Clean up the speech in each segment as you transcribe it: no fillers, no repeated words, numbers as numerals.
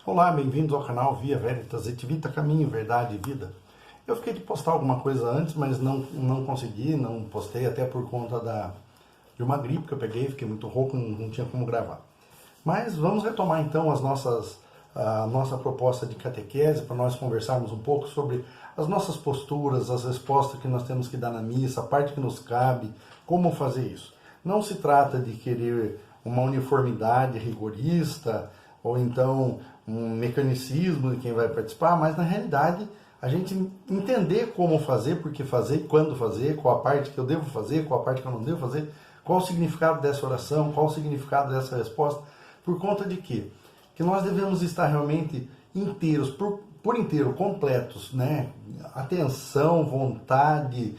Olá, bem-vindos ao canal Via Veritas, et Vita, Caminho, Verdade e Vida. Eu fiquei de postar alguma coisa antes, mas não consegui, não postei, até por conta de uma gripe que eu peguei, fiquei muito rouco, não tinha como gravar. Mas vamos retomar então a nossa proposta de catequese, para nós conversarmos um pouco sobre as nossas posturas, as respostas que nós temos que dar na missa, a parte que nos cabe, como fazer isso. Não se trata de querer uma uniformidade rigorista, ou então um mecanicismo de quem vai participar, mas na realidade a gente entender como fazer, por que fazer, quando fazer, qual a parte que eu devo fazer, qual a parte que eu não devo fazer, qual o significado dessa oração, qual o significado dessa resposta, por conta de quê? Que nós devemos estar realmente inteiros, por inteiro, completos, né? Atenção, vontade,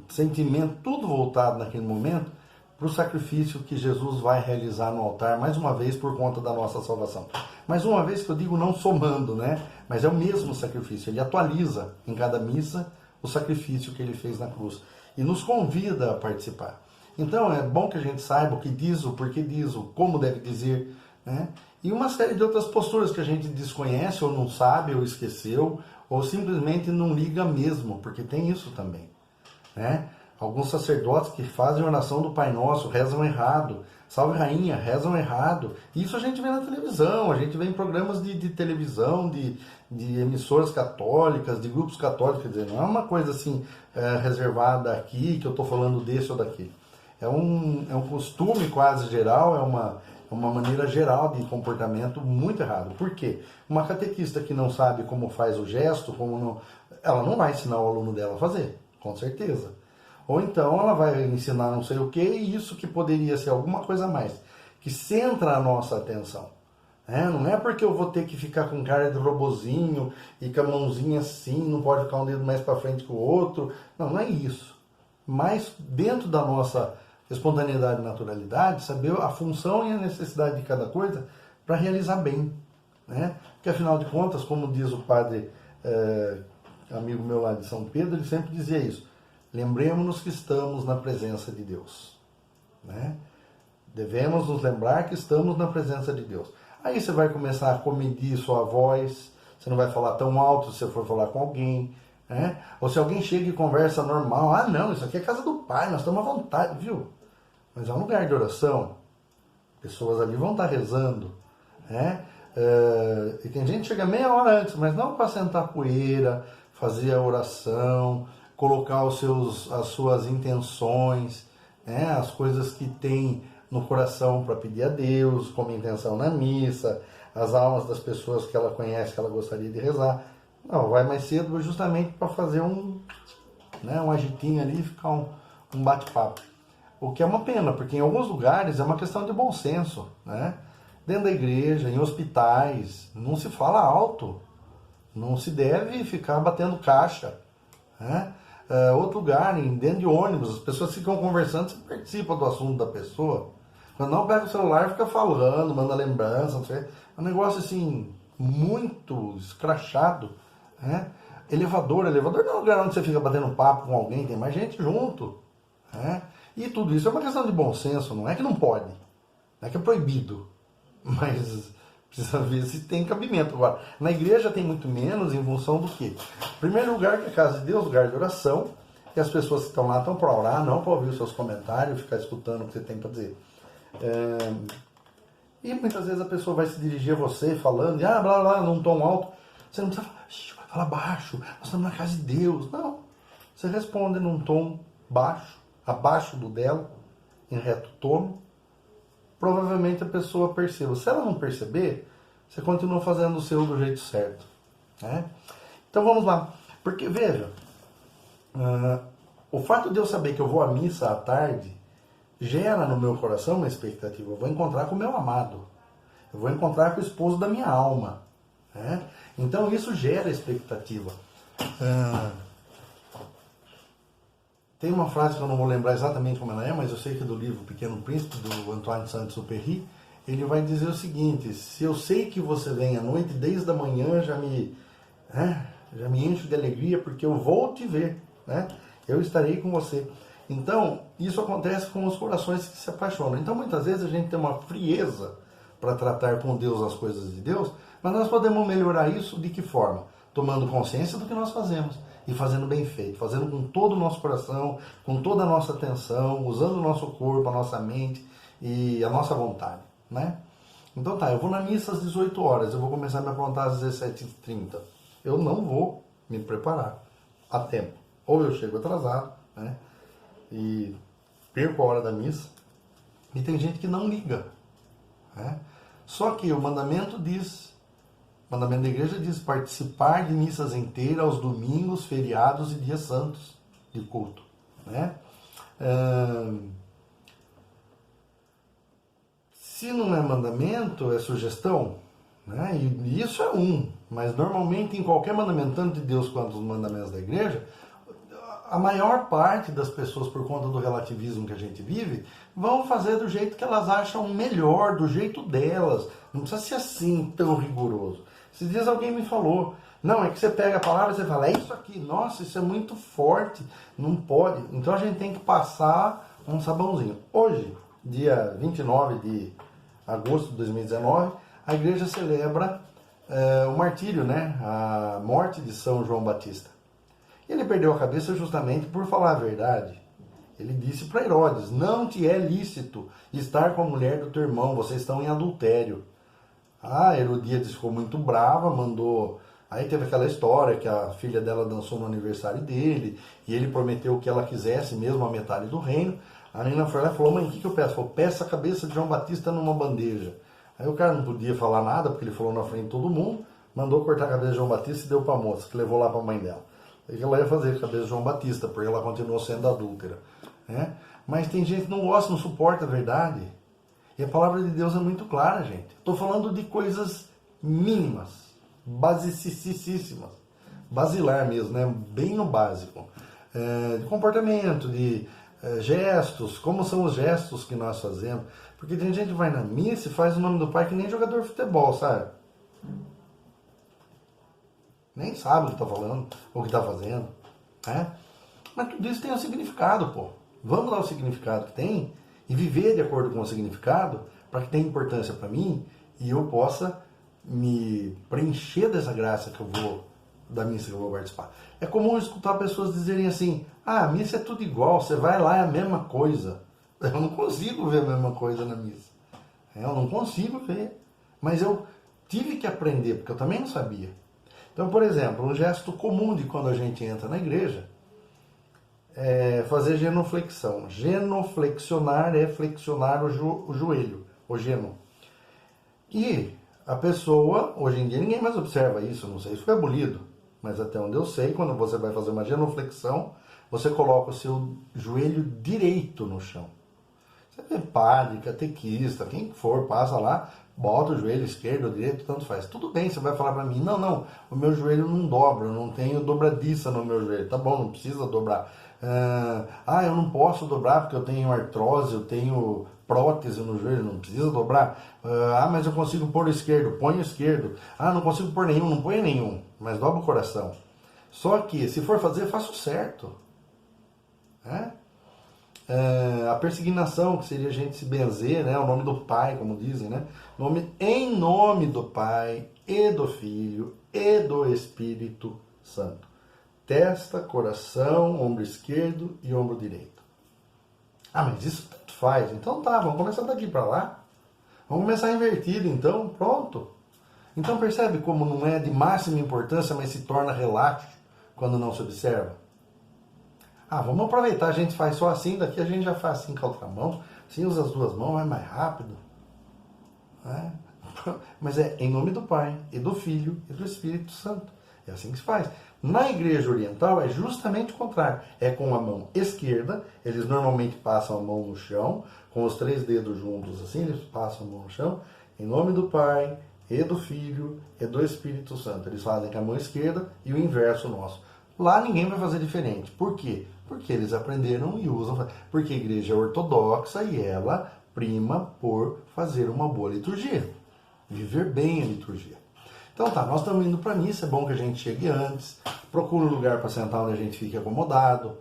sentimento, tudo voltado naquele momento para o sacrifício que Jesus vai realizar no altar, mais uma vez por conta da nossa salvação. Mais uma vez que eu digo não somando, né? Mas é o mesmo sacrifício, ele atualiza em cada missa o sacrifício que ele fez na cruz e nos convida a participar. Então é bom que a gente saiba o que diz, o porquê diz, o como deve dizer, né? E uma série de outras posturas que a gente desconhece, ou não sabe, ou esqueceu, ou simplesmente não liga mesmo, porque tem isso também, né? Alguns sacerdotes que fazem oração do Pai Nosso rezam errado, Salve Rainha, rezam errado. Isso a gente vê na televisão, a gente vê em programas de televisão, de emissoras católicas, de grupos católicos, quer dizer, não é uma coisa assim reservada aqui, que eu estou falando desse ou daquele. É um costume quase geral, é uma maneira geral de comportamento muito errado. Por quê? Uma catequista que não sabe como faz o gesto, ela não vai ensinar o aluno dela a fazer, com certeza. Ou então ela vai ensinar não sei o que, e isso que poderia ser alguma coisa a mais, que centra a nossa atenção. Não é porque eu vou ter que ficar com cara de robozinho e com a mãozinha assim, não pode ficar um dedo mais para frente que o outro. Não é isso. Mas dentro da nossa espontaneidade e naturalidade, saber a função e a necessidade de cada coisa para realizar bem. Né? Porque afinal de contas, como diz o padre amigo meu lá de São Pedro, ele sempre dizia isso. Lembremos-nos que estamos na presença de Deus. Né? Devemos nos lembrar que estamos na presença de Deus. Aí você vai começar a comedir sua voz, você não vai falar tão alto se você for falar com alguém. Né? Ou se alguém chega e conversa normal, não, isso aqui é casa do Pai, nós estamos à vontade, viu? Mas é um lugar de oração, pessoas ali vão estar rezando. Né? E tem gente que chega meia hora antes, mas não para sentar poeira, fazer a oração, colocar as suas intenções, né, as coisas que tem no coração para pedir a Deus, como intenção na missa, as almas das pessoas que ela conhece, que ela gostaria de rezar. Não, vai mais cedo justamente para fazer um agitinho ali e ficar um bate-papo. O que é uma pena, porque em alguns lugares é uma questão de bom senso. Né? Dentro da igreja, em hospitais, não se fala alto, não se deve ficar batendo caixa. Né? Outro lugar, dentro de ônibus, as pessoas ficam conversando, você participa do assunto da pessoa. Quando não pega o celular, fica falando, manda lembrança, não sei. É um negócio assim, muito escrachado. Né? Elevador não é um lugar onde você fica batendo papo com alguém, tem mais gente junto. Né? E tudo isso é uma questão de bom senso, não é que não pode, não é que é proibido, mas precisa ver se tem cabimento. Agora, na igreja tem muito menos em função do quê? Em primeiro lugar, que é a casa de Deus, lugar de oração, e as pessoas que estão lá estão para orar, não para ouvir os seus comentários, ficar escutando o que você tem para dizer. E muitas vezes a pessoa vai se dirigir a você falando, blá blá, num tom alto. Você não precisa falar, fala baixo, nós estamos na casa de Deus. Não. Você responde num tom baixo, abaixo do dela, em reto tono. Provavelmente a pessoa perceba. Se ela não perceber, você continua fazendo o seu do jeito certo. Né? Então vamos lá. Porque, veja, o fato de eu saber que eu vou à missa à tarde gera no meu coração uma expectativa. Eu vou encontrar com o meu amado. Eu vou encontrar com o esposo da minha alma. Né? Então isso gera expectativa. Tem uma frase que eu não vou lembrar exatamente como ela é, mas eu sei que é do livro Pequeno Príncipe, do Antoine de Saint-Exupéry. Ele vai dizer o seguinte: se eu sei que você vem à noite, desde a manhã já me encho de alegria, porque eu vou te ver, né? Eu estarei com você. Então, isso acontece com os corações que se apaixonam. Então, muitas vezes a gente tem uma frieza para tratar com Deus as coisas de Deus, mas nós podemos melhorar isso de que forma? Tomando consciência do que nós fazemos e fazendo bem feito, fazendo com todo o nosso coração, com toda a nossa atenção, usando o nosso corpo, a nossa mente e a nossa vontade, né? Então tá, eu vou na missa às 18 horas, eu vou começar a me aprontar às 17h30. Eu não vou me preparar a tempo. Ou eu chego atrasado, né? E perco a hora da missa. E tem gente que não liga, né? Só que o mandamento da igreja diz participar de missas inteiras aos domingos, feriados e dias santos de culto, né? Se não é mandamento, é sugestão, né? E isso é mas normalmente em qualquer mandamento, tanto de Deus quanto os mandamentos da igreja, a maior parte das pessoas, por conta do relativismo que a gente vive, vão fazer do jeito que elas acham melhor, do jeito delas. Não precisa ser assim, tão rigoroso. Esses dias alguém me falou, não, é que você pega a palavra e você fala, é isso aqui, nossa, isso é muito forte, não pode. Então a gente tem que passar um sabãozinho. Hoje, dia 29 de agosto de 2019, a igreja celebra o martírio, né? A morte de São João Batista. Ele perdeu a cabeça justamente por falar a verdade. Ele disse para Herodes, não te é lícito estar com a mulher do teu irmão, vocês estão em adultério. A Herodíades ficou muito brava, mandou... Aí teve aquela história que a filha dela dançou no aniversário dele, e ele prometeu que ela quisesse mesmo a metade do reino. A menina foi lá e falou, mãe, o que eu peço? Falou, peça a cabeça de João Batista numa bandeja. Aí o cara não podia falar nada, porque ele falou na frente de todo mundo, mandou cortar a cabeça de João Batista e deu para a moça, que levou lá para a mãe dela. Aí ela ia fazer a cabeça de João Batista, porque ela continuou sendo adúltera, né? Mas tem gente que não gosta, não suporta a verdade. E a palavra de Deus é muito clara, gente. Estou falando de coisas mínimas, basicíssimas, basilar mesmo, né? Bem no básico. De comportamento, de gestos, como são os gestos que nós fazemos. Porque tem gente que vai na missa e faz o nome do Pai que nem jogador de futebol, sabe? Nem sabe o que está falando, ou o que está fazendo, né? Mas tudo isso tem um significado, pô. Vamos dar o significado que tem e viver de acordo com o significado para que tenha importância para mim e eu possa me preencher dessa graça que eu vou, da missa que eu vou participar. É comum escutar pessoas dizerem assim, a missa é tudo igual, você vai lá, é a mesma coisa. Eu não consigo ver a mesma coisa na missa. Eu não consigo ver. Mas eu tive que aprender, porque eu também não sabia. Então, por exemplo, um gesto comum de quando a gente entra na igreja é fazer genuflexão. Genuflexionar é flexionar o joelho, o geno. E a pessoa, hoje em dia ninguém mais observa isso, não sei se foi abolido, mas até onde eu sei, quando você vai fazer uma genuflexão, você coloca o seu joelho direito no chão. Você vê padre, catequista, quem for, passa lá, bota o joelho esquerdo ou direito, tanto faz. Tudo bem, você vai falar para mim, não, o meu joelho não dobra, eu não tenho dobradiça no meu joelho. Tá bom, não precisa dobrar. Eu não posso dobrar porque eu tenho artrose, eu tenho prótese no joelho, não precisa dobrar. Mas eu consigo pôr o esquerdo, põe o esquerdo. Não consigo pôr nenhum, não põe nenhum, mas dobra o coração. Só que, se for fazer, faça o certo. A persignação, que seria a gente se benzer, né? O nome do Pai, como dizem, né? Em nome do Pai, e do Filho, e do Espírito Santo. Testa, coração, ombro esquerdo e ombro direito. Mas isso tanto faz. Então tá, vamos começar daqui para lá. Vamos começar invertido, então, pronto. Então percebe como não é de máxima importância, mas se torna relaxo quando não se observa? Vamos aproveitar, a gente faz só assim, daqui a gente já faz assim com a outra mão, assim usa as duas mãos, é mais rápido. Mas é em nome do Pai, e do Filho, e do Espírito Santo. É assim que se faz. Na igreja oriental é justamente o contrário. É com a mão esquerda, eles normalmente passam a mão no chão, com os 3 dedos juntos assim, eles passam a mão no chão, em nome do Pai, e do Filho, e do Espírito Santo. Eles fazem com a mão esquerda e o inverso nosso. Lá ninguém vai fazer diferente. Por quê? Porque eles aprenderam e usam. Porque a igreja é ortodoxa e ela prima por fazer uma boa liturgia. Viver bem a liturgia. Então tá, nós estamos indo para a missa, é bom que a gente chegue antes, procure um lugar para sentar onde a gente fique acomodado,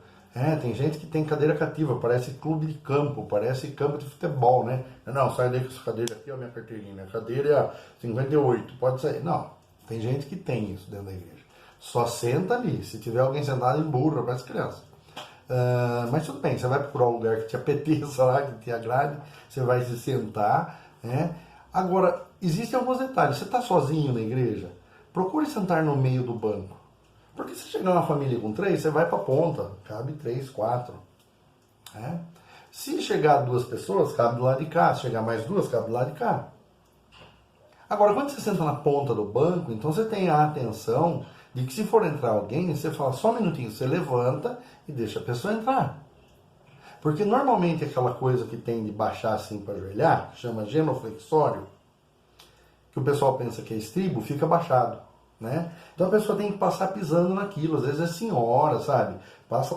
Tem gente que tem cadeira cativa, parece clube de campo, parece campo de futebol, né? Não, sai daí com essa cadeira aqui, ó, minha carteirinha. Minha cadeira é 58, pode sair. Não, tem gente que tem isso dentro da igreja. Só senta ali. Se tiver alguém sentado, emburra, parece criança. Mas tudo bem, você vai procurar um lugar que te apeteça lá, que te agrade, você vai se sentar, né? Agora, existem alguns detalhes. Você está sozinho na igreja? Procure sentar no meio do banco. Porque se chegar uma família com 3, você vai para a ponta, cabe 3, 4. Né? Se chegar 2 pessoas, cabe do lado de cá. Se chegar mais 2, cabe do lado de cá. Agora, quando você senta na ponta do banco, então você tem a atenção de que se for entrar alguém, você fala só um minutinho, você levanta e deixa a pessoa entrar. Porque normalmente aquela coisa que tem de baixar assim para ajoelhar, que chama genuflexório, que o pessoal pensa que é estribo, fica baixado. Né? Então a pessoa tem que passar pisando naquilo, às vezes é senhora, sabe? Passa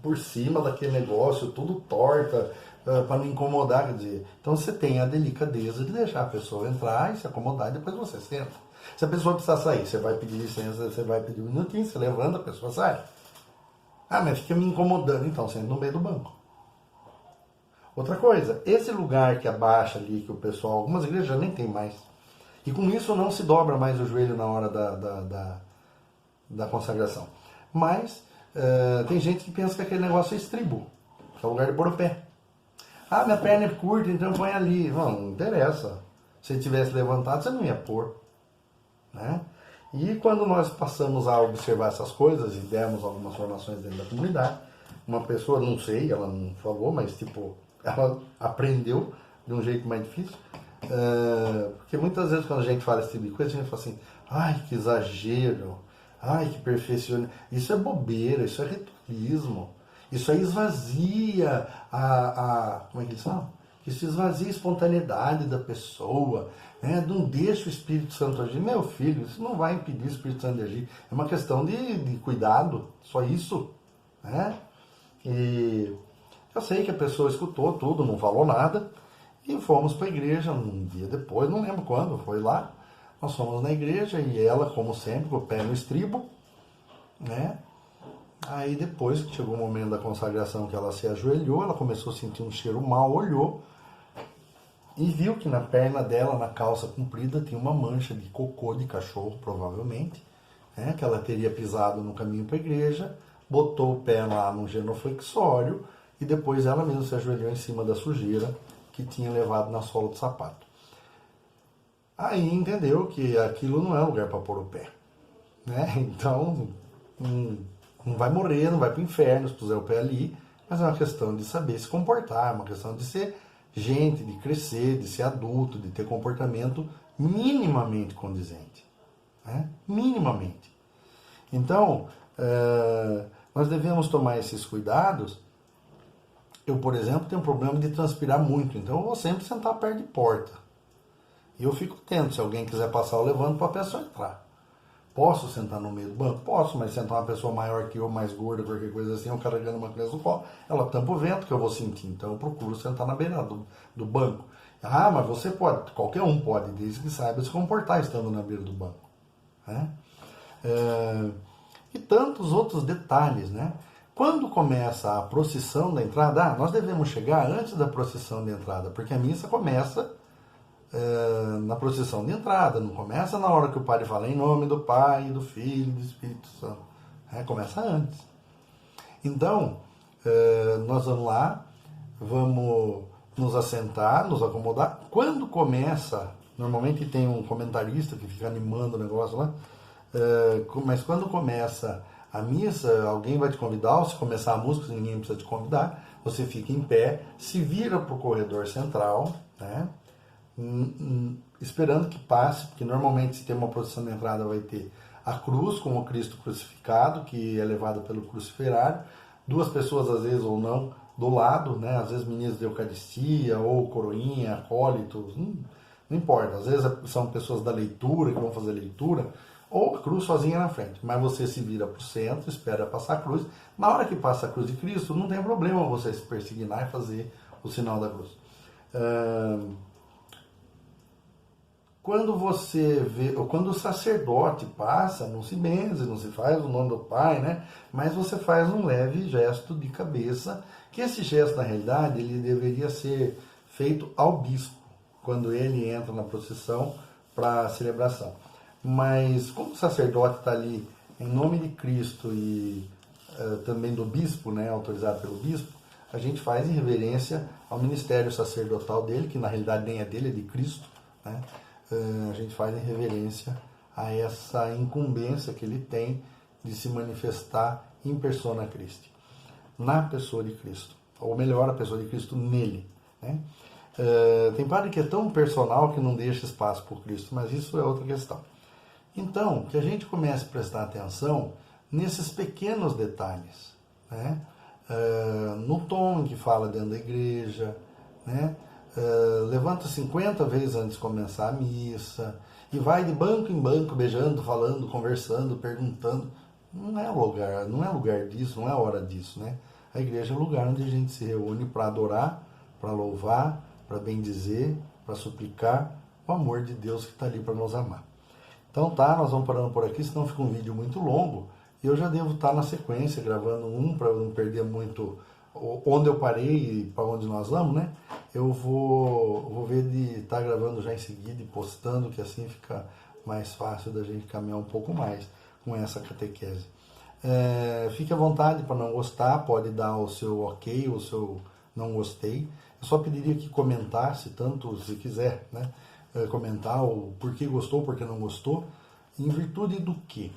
por cima daquele negócio, tudo torta, para não incomodar, quer dizer. Então você tem a delicadeza de deixar a pessoa entrar e se acomodar e depois você senta. Se a pessoa precisar sair, você vai pedir licença, você vai pedir um minutinho, você levanta, a pessoa sai. Mas fica me incomodando, então senta no meio do banco. Outra coisa, esse lugar que abaixa ali, que o pessoal, algumas igrejas já nem tem mais. E com isso não se dobra mais o joelho na hora da consagração. Mas tem gente que pensa que aquele negócio é estribo, que é o lugar de pôr o pé. Minha perna é curta, então põe ali. Não interessa. Se ele tivesse levantado, você não ia pôr. Né? E quando nós passamos a observar essas coisas e demos algumas formações dentro da comunidade, uma pessoa, não sei, ela não falou, mas ela aprendeu de um jeito mais difícil. Porque muitas vezes quando a gente fala esse tipo de coisa, a gente fala assim, ai que exagero, ai que perfeccionismo, isso é bobeira, isso é ritualismo, isso aí esvazia como é que eles falam? Isso esvazia a espontaneidade da pessoa, né? Não deixa o Espírito Santo agir. Meu filho, isso não vai impedir o Espírito Santo de agir, é uma questão de cuidado, só isso, né? E eu sei que a pessoa escutou tudo, não falou nada. E fomos para a igreja um dia depois, não lembro quando, foi lá. Nós fomos na igreja e ela, como sempre, com o pé no estribo, né? Aí depois que chegou o momento da consagração que ela se ajoelhou, ela começou a sentir um cheiro mal, olhou e viu que na perna dela, na calça comprida, tinha uma mancha de cocô de cachorro, provavelmente, né? Que ela teria pisado no caminho para a igreja, botou o pé lá no genuflexório e depois ela mesma se ajoelhou em cima da sujeira que tinha levado na sola do sapato. Aí entendeu que aquilo não é lugar para pôr o pé. Né? Então, não vai morrer, não vai para o inferno se puser o pé ali, mas é uma questão de saber se comportar, é uma questão de ser gente, de crescer, de ser adulto, de ter comportamento minimamente condizente. Né? Minimamente. Então, nós devemos tomar esses cuidados. Eu, por exemplo, tenho um problema de transpirar muito, então eu vou sempre sentar perto de porta. E eu fico atento, se alguém quiser passar, eu levanto para a pessoa entrar. Posso sentar no meio do banco? Posso, mas sentar uma pessoa maior que eu, mais gorda, qualquer coisa assim, eu carregando uma criança no colo, ela tampa o vento que eu vou sentir, então eu procuro sentar na beira do banco. Mas você pode, qualquer um pode, desde que saiba se comportar estando na beira do banco. Né? E tantos outros detalhes, né? Quando começa a procissão da entrada, nós devemos chegar antes da procissão de entrada, porque a missa começa na procissão de entrada, não começa na hora que o padre fala em nome do Pai, do Filho e do Espírito Santo. Começa antes. Então, nós vamos lá, vamos nos assentar, nos acomodar. Quando começa, normalmente tem um comentarista que fica animando o negócio lá, mas quando começa a missa, alguém vai te convidar, ou se começar a música, ninguém precisa te convidar, você fica em pé, se vira para o corredor central, né? Esperando que passe, porque normalmente se tem uma procissão de entrada vai ter a cruz com o Cristo crucificado, que é levado pelo cruciferário, 2 pessoas às vezes ou não do lado, né? Às vezes ministros de Eucaristia ou coroinha, acólitos, não importa, às vezes são pessoas da leitura que vão fazer leitura, ou a cruz sozinha na frente, mas você se vira para o centro, espera passar a cruz. Na hora que passa a cruz de Cristo, não tem problema você se persignar e fazer o sinal da cruz. quando você vê, ou quando o sacerdote passa, não se benze, não se faz o nome do Pai, né? Mas você faz um leve gesto de cabeça, que esse gesto, na realidade, ele deveria ser feito ao bispo, quando ele entra na procissão para a celebração. Mas como o sacerdote está ali em nome de Cristo e também do bispo, né, autorizado pelo bispo, a gente faz em reverência ao ministério sacerdotal dele, que na realidade nem é dele, é de Cristo, né? A gente faz em reverência a essa incumbência que ele tem de se manifestar em persona Christi, na pessoa de Cristo, ou melhor, a pessoa de Cristo nele, né? Tem padre que é tão personal que não deixa espaço por Cristo, mas isso é outra questão. Então, que a gente comece a prestar atenção nesses pequenos detalhes, né? No tom que fala dentro da igreja, né? Levanta 50 vezes antes de começar a missa e vai de banco em banco beijando, falando, conversando, perguntando. Não é lugar disso, não é hora disso, né? A igreja é o lugar onde a gente se reúne para adorar, para louvar, para bendizer, para suplicar o amor de Deus que está ali para nos amar. Então tá, nós vamos parando por aqui, senão fica um vídeo muito longo. E eu já devo estar na sequência, gravando para não perder muito onde eu parei e para onde nós vamos, né? Eu vou ver de estar gravando já em seguida e postando, que assim fica mais fácil da gente caminhar um pouco mais com essa catequese. Fique à vontade para não gostar, pode dar o seu ok, o seu não gostei. Eu só pediria que comentasse, tanto se quiser, né? Comentar o porquê gostou, porquê não gostou, em virtude do quê?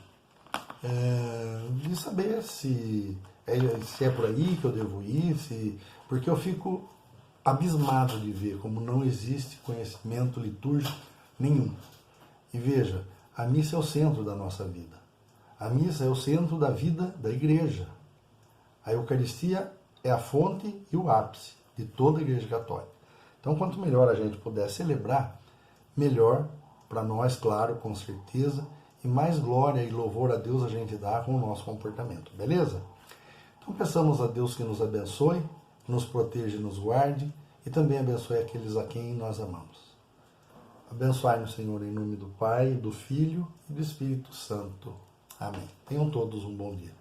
De saber se é por aí que eu devo ir, porque eu fico abismado de ver como não existe conhecimento litúrgico nenhum. E veja, a missa é o centro da nossa vida. A missa é o centro da vida da igreja. A Eucaristia é a fonte e o ápice de toda a Igreja Católica. Então, quanto melhor a gente puder celebrar, melhor para nós, claro, com certeza, e mais glória e louvor a Deus a gente dá com o nosso comportamento, beleza? Então peçamos a Deus que nos abençoe, nos proteja e nos guarde, e também abençoe aqueles a quem nós amamos. Abençoai-nos, Senhor, em nome do Pai, do Filho e do Espírito Santo. Amém. Tenham todos um bom dia.